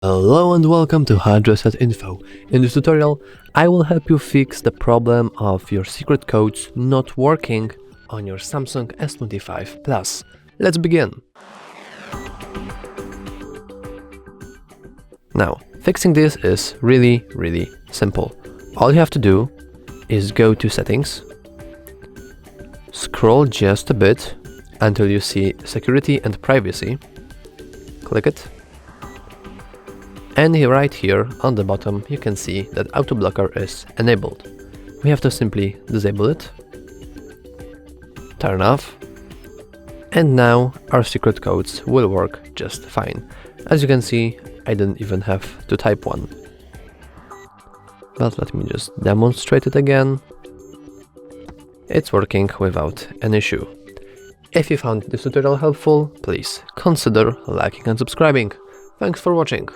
Hello and welcome to HardReset.Info. In this tutorial, I will help you fix the problem of your secret codes not working on your Samsung S25 Plus. Let's begin! Now, fixing this is really simple. All you have to do is go to Settings, scroll just a bit until you see Security and Privacy, click it, and right here on the bottom you can see that auto blocker is enabled. We have to simply disable it, turn off, and now our secret codes will work just fine. As you can see, I didn't even have to type one. But let me just demonstrate it again. It's working without an issue. If you found this tutorial helpful, please consider liking and subscribing. Thanks for watching.